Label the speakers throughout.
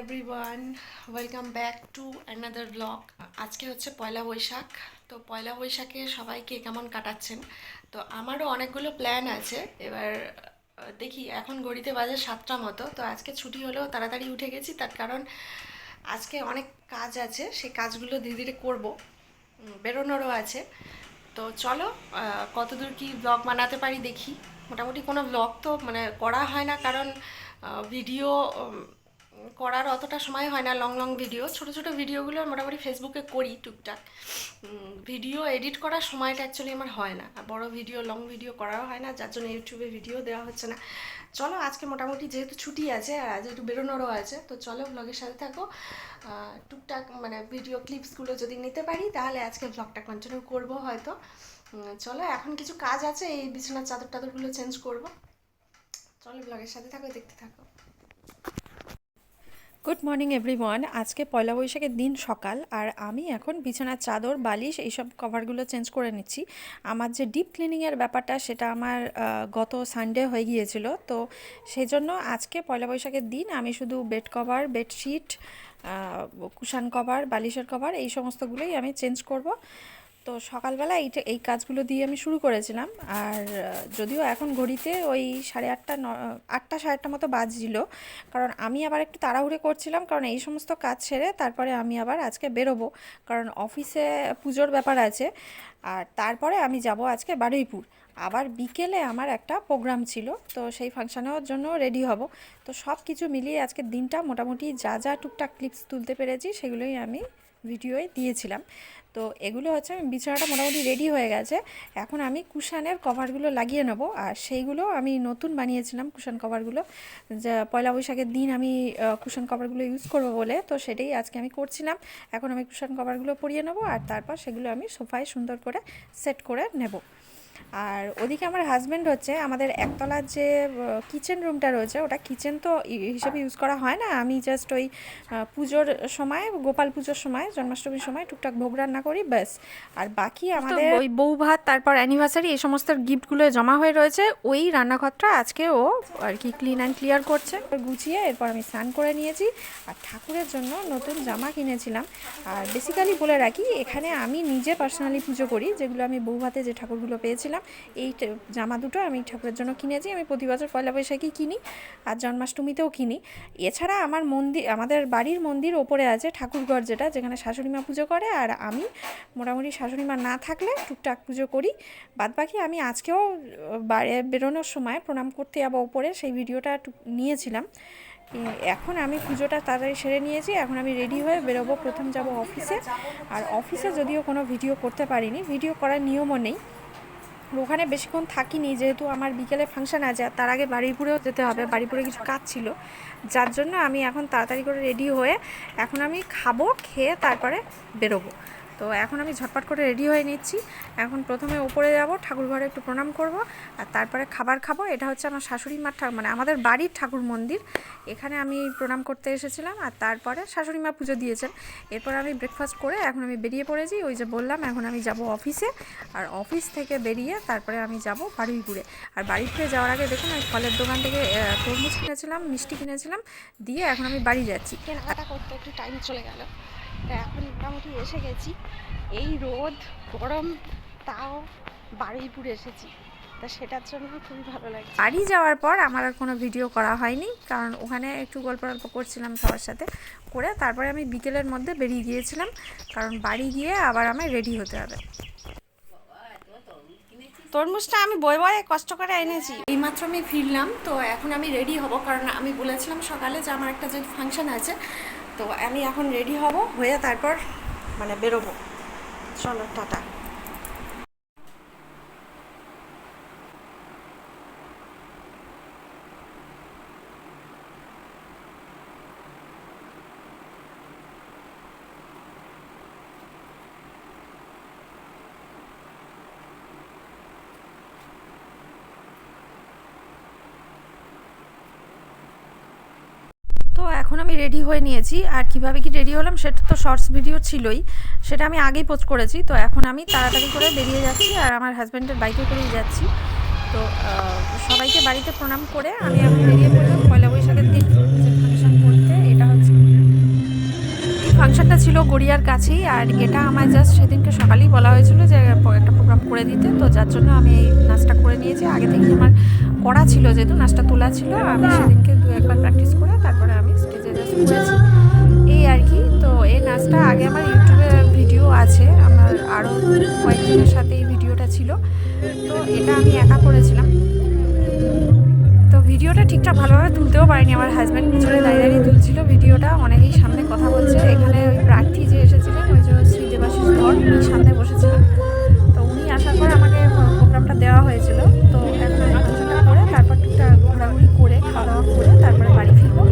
Speaker 1: Everyone, welcome back to another blog. আজকে হচ্ছে পয়লা বৈশাখ। তো পয়লা বৈশাখে সবাই কে কেমন কাটাচ্ছেন? তো আমারও অনেকগুলো প্ল্যান আছে। এবার দেখি, এখন ঘড়িতে বাজে 7টা মতো। তো আজকে ছুটি হলেও তাড়াতাড়ি উঠে গেছি, তার কারণ আজকে অনেক কাজ আছে, সেই কাজগুলো ধীরে ধীরে করবো। বেরোনোরও আছে। তো চলো, কতদূর কি ব্লগ বানাতে পারি দেখি। মোটামুটি কোনো ব্লগ তো মানে করা হয় না, কারণ ভিডিও করার অতটা সময় হয় না। লং লং ভিডিও, ছোট ছোট ভিডিওগুলো মোটামুটি ফেসবুকে করি টুকটাক। ভিডিও এডিট করার সময়টা অ্যাকচুয়ালি আমার হয় না, আর বড় ভিডিও লং ভিডিও করাও হয় না, যার জন্য ইউটিউবে ভিডিও দেওয়া হচ্ছে না। চলো, আজকে মোটামুটি যেহেতু ছুটি আছে আর আজ একটু বেরোনোরও আছে, তো চলো ব্লগের সাথে থাকো। টুকটাক মানে ভিডিও ক্লিপসগুলো যদি নিতে পারি তাহলে আজকে ব্লগটা কন্টিনিউ করবো হয়তো। চলো, এখন কিছু কাজ আছে, এই বিছানার চাদর টাদরগুলো চেঞ্জ করবো। চলো ব্লগের সাথে থাকো, দেখতে থাকো।
Speaker 2: Good morning everyone. আজকে পয়লা বৈশাখের দিন সকাল, আর আমি এখন বিছানার চাদর বালিশ এইসব কভারগুলো চেঞ্জ করে নিচ্ছি। আমার যে ডিপ ক্লিনিংয়ের ব্যাপারটা সেটা আমার গত সানডে হয়ে গিয়েছিল, তো সেই জন্য আজকে পয়লা বৈশাখের দিন আমি শুধু বেড কভার, বেডশিট, কুশান কভার, বালিশের কভার এই সমস্তগুলোই আমি চেঞ্জ করব। তো সকালবেলা এই কাজগুলো দিয়ে আমি শুরু করেছিলাম। আর যদিও এখন ঘড়িতে ওই 8:30 8টা 8:30 মতো বাজছিল, কারণ আমি আবার একটু তাড়াহুড়ো করছিলাম, কারণ এই সমস্ত কাজ সেরে তারপরে আমি আবার আজকে বেরোবো, কারণ অফিসে পুজোর ব্যাপার আছে। আর তারপরে আমি যাব আজকে বারুইপুর। আবার বিকেলে আমার একটা প্রোগ্রাম ছিল, তো সেই ফাংশানের জন্য রেডি হব। তো সব কিছু মিলিয়ে আজকের দিনটা মোটামুটি যা যা টুকটাক ক্লিপস তুলতে পেরেছি সেগুলোই আমি ভিডিওয়ে দিয়েছিলাম। তো এগুলো হচ্ছে, আমি বিছানাটা মোটামুটি রেডি হয়ে গেছে। এখন আমি কুশানের কভারগুলো লাগিয়ে নেব, আর সেইগুলো আমি নতুন বানিয়েছিলাম কুশান কভারগুলো, যা পয়লা বৈশাখের দিন আমি কুশান কভারগুলো ইউজ করব বলে, তো সেটাই আজকে আমি করছিলাম। এখন আমি কুশান কভারগুলো পরিয়ে নেব, আর তারপর সেগুলো আমি সোফায় সুন্দর করে সেট করে নেব। আর ওদিকে আমার হাজব্যান্ড হচ্ছে, আমাদের একতলার যে কিচেন রুমটা রয়েছে ওটা কিচেন তো হিসেবে ইউজ করা হয় না। আমি জাস্ট ওই পুজোর সময়, গোপাল পুজোর সময়, জন্মাষ্টমীর সময় টুকটাক ভোগ রান্না করি, ব্যাস। আর বাকি আমাদের ওই বউ ভাত, তারপর অ্যানিভার্সারি, এই সমস্ত গিফটগুলো জমা হয়ে রয়েছে ওই রান্নাঘরটা। আজকে ও আর কি ক্লিন অ্যান্ড ক্লিয়ার করছে, গুছিয়ে এরপর আমি স্নান করে নিয়েছি। আর ঠাকুরের জন্য নতুন জামা কিনেছিলাম। আর বেসিক্যালি বলে রাখি, এখানে আমি নিজে পার্সোনালি পুজো করি, যেগুলো আমি বউ ভাতে যে ঠাকুরগুলো পেয়েছিলাম এই জামা দুটো আমি ঠাকুরের জন্য কিনেছি। আমি প্রতি বছর পয়লা বৈশাখী কিনি, আর জন্মাষ্টমীতেও কিনি। এছাড়া আমার মন্দির, আমাদের বাড়ির মন্দির ওপরে আছে ঠাকুরঘর, যেখানে শাশুড়িমা পুজো করে, আর আমি মোটামুটি শাশুড়িমা না থাকলে টুকটাক পুজো করি। বাদবাকি আমি আজকেও বাইরে বেরোনোর সময় প্রণাম করতে যাবো ওপরে, সেই ভিডিওটা নিয়েছিলাম। এখন আমি পুজোটা তাড়াতাড়ি সেরে নিয়েছি, এখন আমি রেডি হয়ে বেরোবো। প্রথম যাব অফিসে। আর অফিসে যদিও কোনো ভিডিও করতে পারিনি, ভিডিও করার নিয়মও নেই, ওখানে বেশিক্ষণ থাকিনি, যেহেতু আমার বিকেলে ফাংশান আছে, আর তার আগে বারুইপুরেও যেতে হবে, বারুইপুরে কিছু কাজ ছিল, যার জন্য আমি এখন তাড়াতাড়ি করে রেডি হয়ে এখন আমি খাবো, খেয়ে তারপরে বেরোবো। তো এখন আমি ঝটপট করে রেডি হয়ে নিচ্ছি। এখন প্রথমে উপরে যাব, ঠাকুর ঘরে একটু প্রণাম করব, আর তারপরে খাবার খাবো। এটা হচ্ছে আমার শাশুড়ি মার মানে আমাদের বাড়ির ঠাকুর মন্দির, এখানে আমি প্রণাম করতে এসেছিলাম, আর তারপরে শাশুড়ি মা পুজো দিয়েছেন। এরপর আমি ব্রেকফাস্ট করে এখন আমি বেরিয়ে পড়েছি, ওই যে বললাম এখন আমি যাব অফিসে। আর অফিস থেকে বেরিয়ে তারপরে আমি যাব বারুইপুরে। আর বারুইপুরে যাওয়ার আগে দেখুন, আমি ফলের দোকান থেকে তরমুজ কিনেছিলাম, মিষ্টি কিনেছিলাম, দিয়ে এখন আমি বাড়ি যাচ্ছি।
Speaker 1: কেনাকাটা করতে একটু টাইম চলে গেল, তা এখন মোটামুটি এসে গেছি। এই রোদ গরম, তাও বারুইপুরে এসেছি, তা সেটার জন্য খুবই ভালো লাগছে।
Speaker 2: বাড়ি যাওয়ার পর আমার আর কোনো ভিডিও করা হয়নি, কারণ ওখানে একটু গল্প করছিলাম সবার সাথে করে, তারপরে আমি বিকেলের মধ্যে বেরিয়ে গিয়েছিলাম, কারণ বাড়ি গিয়ে আবার আমায় রেডি হতে হবে।
Speaker 1: তরমুজটা আমি বয়ে বয়ে কষ্ট করে এনেছি, এইমাত্র আমি ফিরলাম। তো এখন আমি রেডি হব, কারণ আমি বলেছিলাম সকালে যে আমার একটা যে ফাংশন আছে, তো আমি এখন রেডি হব, হয়ে তারপর মানে বেরোবো। চলো, টাটা।
Speaker 2: তো এখন আমি রেডি হয়ে নিয়েছি, আর কিভাবে কি রেডি হলাম সেটা তো শর্টস ভিডিও ছিলই, সেটা আমি আগেই পোস্ট করেছি। তো এখন আমি তাড়াতাড়ি করে বেরিয়ে যাচ্ছি, আর আমার হাজব্যান্ডের বাইকে করেই যাচ্ছি। তো সবাইকে বাড়িতে প্রণাম করে আমি এখন বেরিয়ে পড়লাম পয়লা বৈশাখের দিন যে ফাংশন করতে। এটা হচ্ছে ফাংশনটা ছিল গড়িয়ার কাছেই, আর এটা আমার জাস্ট সেদিনকে সকালেই বলা হয়েছিল যে একটা প্রোগ্রাম করে দিতে, তো যার জন্য আমি এই নাচটা করে নিয়েছি। আগে থেকে আমার করা ছিল, যেহেতু নাচটা তোলা ছিল, আমি সেদিনকে দু একবার প্র্যাকটিস করে তারপরে আমি স্টেজে জাস্ট করেছি, এই আর কি। তো এই নাচটা আগে আমার ইউটিউবে ভিডিও আছে, আমার আরও কয়েকজনের সাথে এই ভিডিওটা ছিল, তো এটা আমি একা করেছিলাম। তো ভিডিওটা ঠিকঠাক ভালোভাবে তুলতেও পারিনি, আমার হাজব্যান্ড পিছনে দাঁড়িয়ে দাঁড়িয়ে তুলছিল ভিডিওটা, অনেকেই সামনে কথা বলছে। এখানে ওই প্রার্থী যে এসেছিলেন, ওই যে শ্রী দেবাশিস ধর, উনি সামনে বসেছিলেন। তো উনি আসার পর আমাকে প্রোগ্রামটা দেওয়া হয়েছিল। তো এখন আমি ফাংশনটা করে তারপর টুকটাক ঘোরাঘুরি করে খাওয়া দাওয়া করে তারপরে বাড়ি ফিরবো।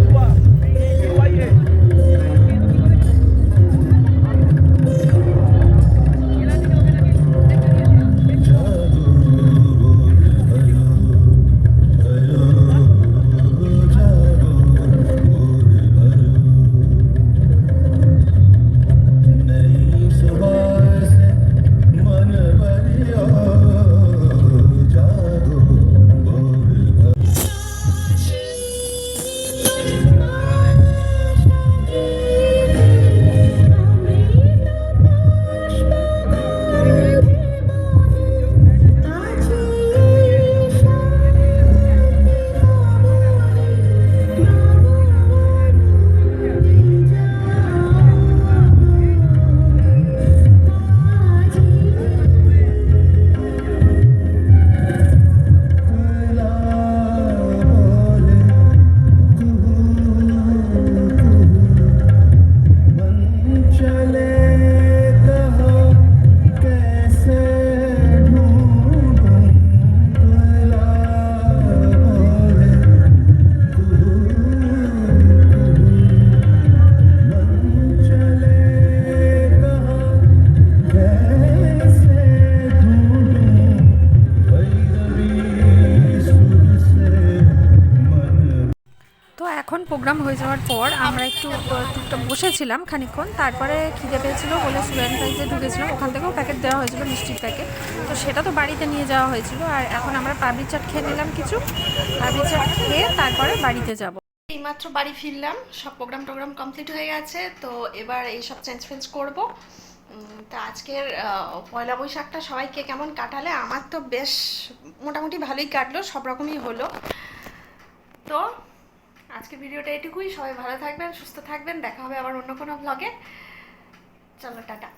Speaker 2: তো এখন প্রোগ্রাম হয়ে যাওয়ার পর আমরা একটু টুকটাক বসেছিলাম খানিকক্ষণ, তারপরে খিদে পেয়েছিল বলে সুরেন প্রাইজে ঢুকেছিলাম, ওখান থেকেও প্যাকেট দেওয়া হয়েছিল, মিষ্টির প্যাকেট। তো সেটা তো বাড়িতে নিয়ে যাওয়া হয়েছিল, আর এখন আমরা পাপড়ি চাট খেয়ে নিলাম কিছু, পাপড়ি চাট খেয়ে তারপরে বাড়িতে যাব।
Speaker 1: এইমাত্র বাড়ি ফিরলাম, সব প্রোগ্রাম কমপ্লিট হয়ে গেছে। তো এবার এইসব চেঞ্জ ফেঞ্জ করবো। তা আজকের পয়লা বৈশাখটা সবাইকে কেমন কাটালে? আমার তো বেশ মোটামুটি ভালোই কাটলো, সব রকমই হলো। তো আজকের ভিডিওটা এটুকুই। সবাই ভালো থাকবেন, সুস্থ থাকবেন, দেখা হবে আবার অন্য কোনো ব্লগে। চলো, টাটা।